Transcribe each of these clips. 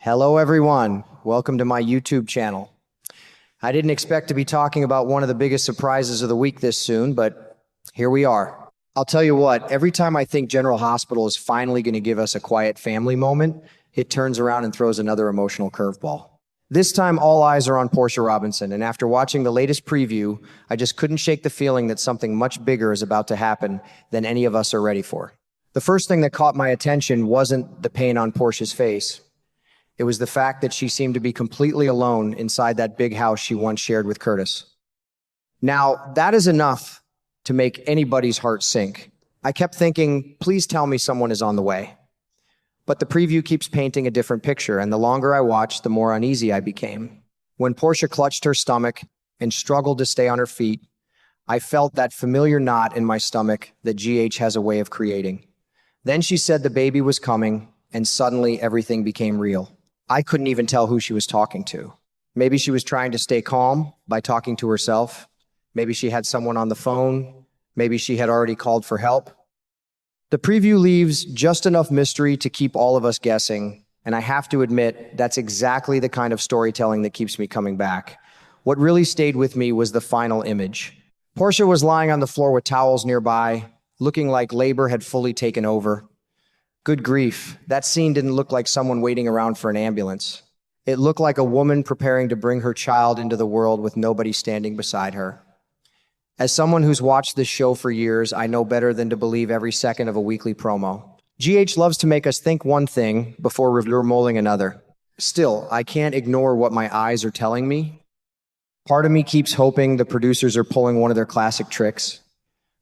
Hello, everyone. Welcome to my YouTube channel. I didn't expect to be talking about one of the biggest surprises of the week this soon, but here we are. I'll tell you what, every time I think General Hospital is finally going to give us a quiet family moment, it turns around and throws another emotional curveball. This time, all eyes are on Portia Robinson, and after watching the latest preview, I just couldn't shake the feeling that something much bigger is about to happen than any of us are ready for. The first thing that caught my attention wasn't the pain on Portia's face. It was the fact that she seemed to be completely alone inside that big house she once shared with Curtis. Now, that is enough to make anybody's heart sink. I kept thinking, please tell me someone is on the way. But the preview keeps painting a different picture, and the longer I watched, the more uneasy I became. When Portia clutched her stomach and struggled to stay on her feet, I felt that familiar knot in my stomach that GH has a way of creating. Then she said the baby was coming, and suddenly everything became real. I couldn't even tell who she was talking to. Maybe she was trying to stay calm by talking to herself. Maybe she had someone on the phone. Maybe she had already called for help. The preview leaves just enough mystery to keep all of us guessing, and I have to admit, that's exactly the kind of storytelling that keeps me coming back. What really stayed with me was the final image. Portia was lying on the floor with towels nearby, looking like labor had fully taken over. Good grief, that scene didn't look like someone waiting around for an ambulance. It looked like a woman preparing to bring her child into the world with nobody standing beside her. As someone who's watched this show for years, I know better than to believe every second of a weekly promo. GH loves to make us think one thing before revealing another. Still, I can't ignore what my eyes are telling me. Part of me keeps hoping the producers are pulling one of their classic tricks.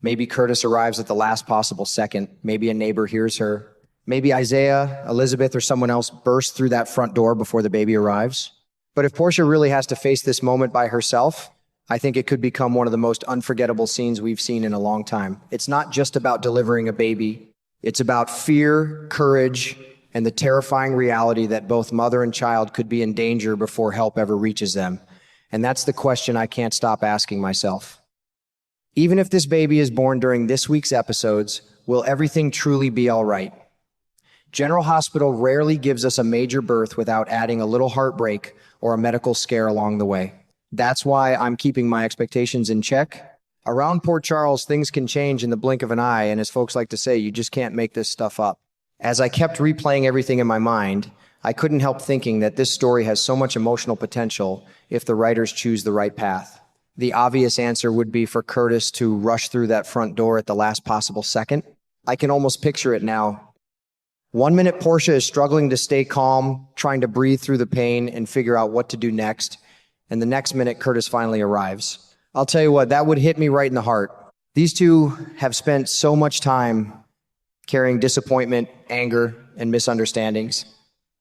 Maybe Curtis arrives at the last possible second. Maybe a neighbor hears her. Maybe Isaiah, Elizabeth, or someone else bursts through that front door before the baby arrives. But if Portia really has to face this moment by herself, I think it could become one of the most unforgettable scenes we've seen in a long time. It's not just about delivering a baby. It's about fear, courage, and the terrifying reality that both mother and child could be in danger before help ever reaches them. And that's the question I can't stop asking myself. Even if this baby is born during this week's episodes, will everything truly be all right? General Hospital rarely gives us a major birth without adding a little heartbreak or a medical scare along the way. That's why I'm keeping my expectations in check. Around Port Charles, things can change in the blink of an eye, and as folks like to say, you just can't make this stuff up. As I kept replaying everything in my mind, I couldn't help thinking that this story has so much emotional potential if the writers choose the right path. The obvious answer would be for Curtis to rush through that front door at the last possible second. I can almost picture it now. 1 minute, Portia is struggling to stay calm, trying to breathe through the pain and figure out what to do next. And the next minute, Curtis finally arrives. I'll tell you what, that would hit me right in the heart. These two have spent so much time carrying disappointment, anger, and misunderstandings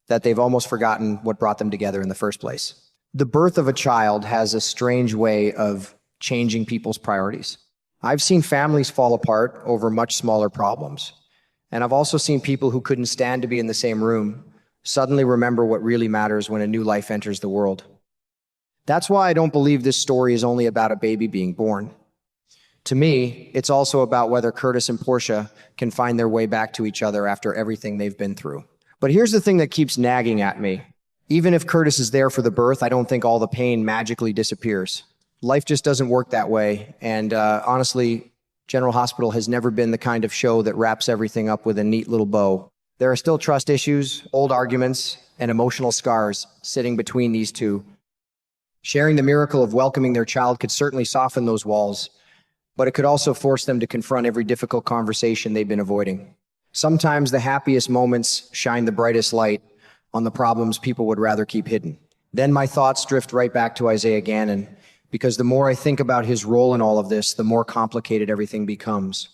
that they've almost forgotten what brought them together in the first place. The birth of a child has a strange way of changing people's priorities. I've seen families fall apart over much smaller problems. And I've also seen people who couldn't stand to be in the same room suddenly remember what really matters when a new life enters the world. That's why I don't believe this story is only about a baby being born. To me, it's also about whether Curtis and Portia can find their way back to each other after everything they've been through. But here's the thing that keeps nagging at me. Even if Curtis is there for the birth, I don't think all the pain magically disappears. Life just doesn't work that way, and honestly, General Hospital has never been the kind of show that wraps everything up with a neat little bow. There are still trust issues, old arguments, and emotional scars sitting between these two. Sharing the miracle of welcoming their child could certainly soften those walls, but it could also force them to confront every difficult conversation they've been avoiding. Sometimes the happiest moments shine the brightest light on the problems people would rather keep hidden. Then my thoughts drift right back to Isaiah Gannon, because the more I think about his role in all of this, the more complicated everything becomes.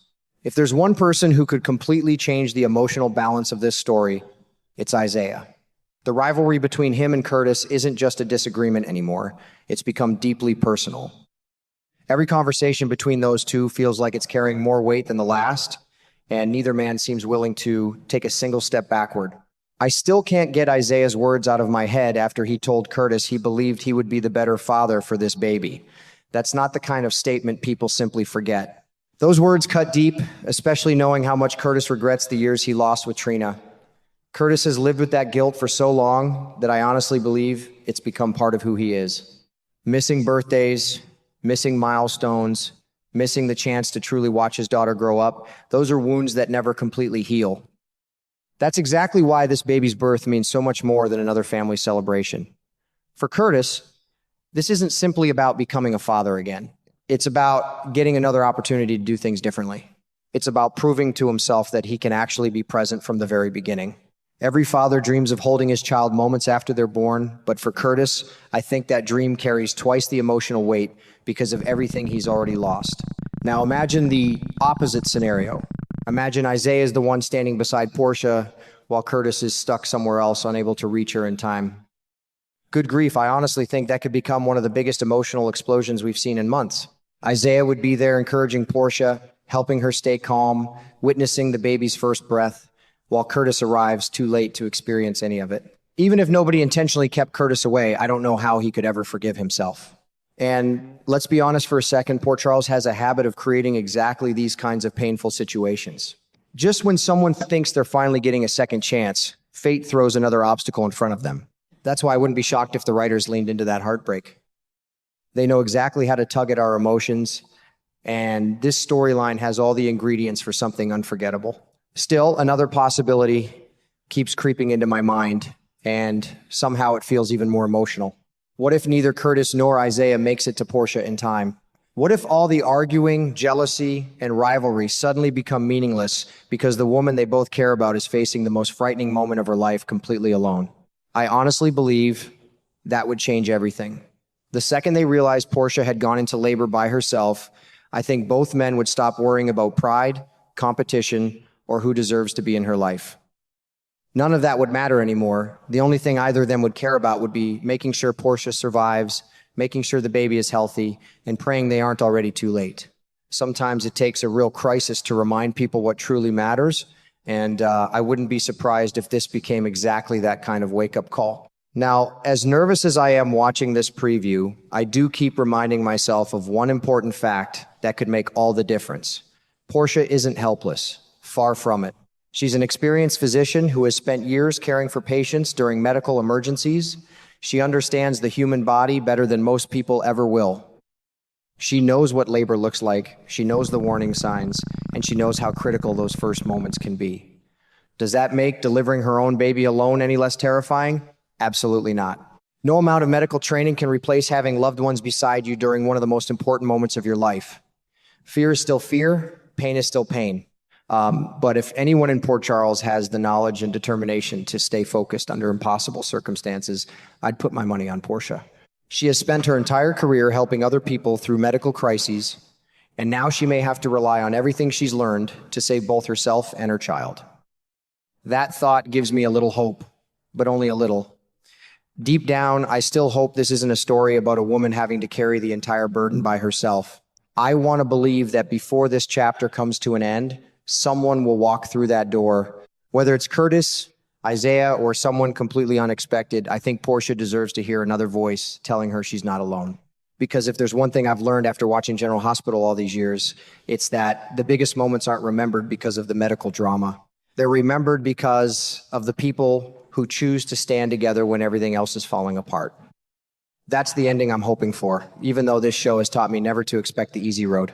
If there's one person who could completely change the emotional balance of this story, it's Isaiah. The rivalry between him and Curtis isn't just a disagreement anymore. It's become deeply personal. Every conversation between those two feels like it's carrying more weight than the last, and neither man seems willing to take a single step backward. I still can't get Isaiah's words out of my head after he told Curtis he believed he would be the better father for this baby. That's not the kind of statement people simply forget. Those words cut deep, especially knowing how much Curtis regrets the years he lost with Trina. Curtis has lived with that guilt for so long that I honestly believe it's become part of who he is. Missing birthdays, missing milestones, missing the chance to truly watch his daughter grow up, those are wounds that never completely heal. That's exactly why this baby's birth means so much more than another family celebration. For Curtis, this isn't simply about becoming a father again. It's about getting another opportunity to do things differently. It's about proving to himself that he can actually be present from the very beginning. Every father dreams of holding his child moments after they're born, but for Curtis, I think that dream carries twice the emotional weight because of everything he's already lost. Now imagine the opposite scenario. Imagine Isaiah is the one standing beside Portia while Curtis is stuck somewhere else, unable to reach her in time. Good grief, I honestly think that could become one of the biggest emotional explosions we've seen in months. Isaiah would be there encouraging Portia, helping her stay calm, witnessing the baby's first breath, while Curtis arrives too late to experience any of it. Even if nobody intentionally kept Curtis away, I don't know how he could ever forgive himself. And let's be honest for a second, Port Charles has a habit of creating exactly these kinds of painful situations. Just when someone thinks they're finally getting a second chance, fate throws another obstacle in front of them. That's why I wouldn't be shocked if the writers leaned into that heartbreak. They know exactly how to tug at our emotions, and this storyline has all the ingredients for something unforgettable. Still, another possibility keeps creeping into my mind, and somehow it feels even more emotional. What if neither Curtis nor Isaiah makes it to Portia in time? What if all the arguing, jealousy, and rivalry suddenly become meaningless because the woman they both care about is facing the most frightening moment of her life completely alone? I honestly believe that would change everything. The second they realized Portia had gone into labor by herself, I think both men would stop worrying about pride, competition, or who deserves to be in her life. None of that would matter anymore. The only thing either of them would care about would be making sure Portia survives, making sure the baby is healthy, and praying they aren't already too late. Sometimes it takes a real crisis to remind people what truly matters, and I wouldn't be surprised if this became exactly that kind of wake-up call. Now, as nervous as I am watching this preview, I do keep reminding myself of one important fact that could make all the difference. Portia isn't helpless. Far from it. She's an experienced physician who has spent years caring for patients during medical emergencies. She understands the human body better than most people ever will. She knows what labor looks like, she knows the warning signs, and she knows how critical those first moments can be. Does that make delivering her own baby alone any less terrifying? Absolutely not. No amount of medical training can replace having loved ones beside you during one of the most important moments of your life. Fear is still fear, pain is still pain. But if anyone in Port Charles has the knowledge and determination to stay focused under impossible circumstances, I'd put my money on Portia. She has spent her entire career helping other people through medical crises, and now she may have to rely on everything she's learned to save both herself and her child. That thought gives me a little hope, but only a little. Deep down, I still hope this isn't a story about a woman having to carry the entire burden by herself. I want to believe that before this chapter comes to an end, someone will walk through that door. Whether it's Curtis, Isaiah, or someone completely unexpected, I think Portia deserves to hear another voice telling her she's not alone. Because if there's one thing I've learned after watching General Hospital all these years, it's that the biggest moments aren't remembered because of the medical drama. They're remembered because of the people who choose to stand together when everything else is falling apart. That's the ending I'm hoping for, even though this show has taught me never to expect the easy road.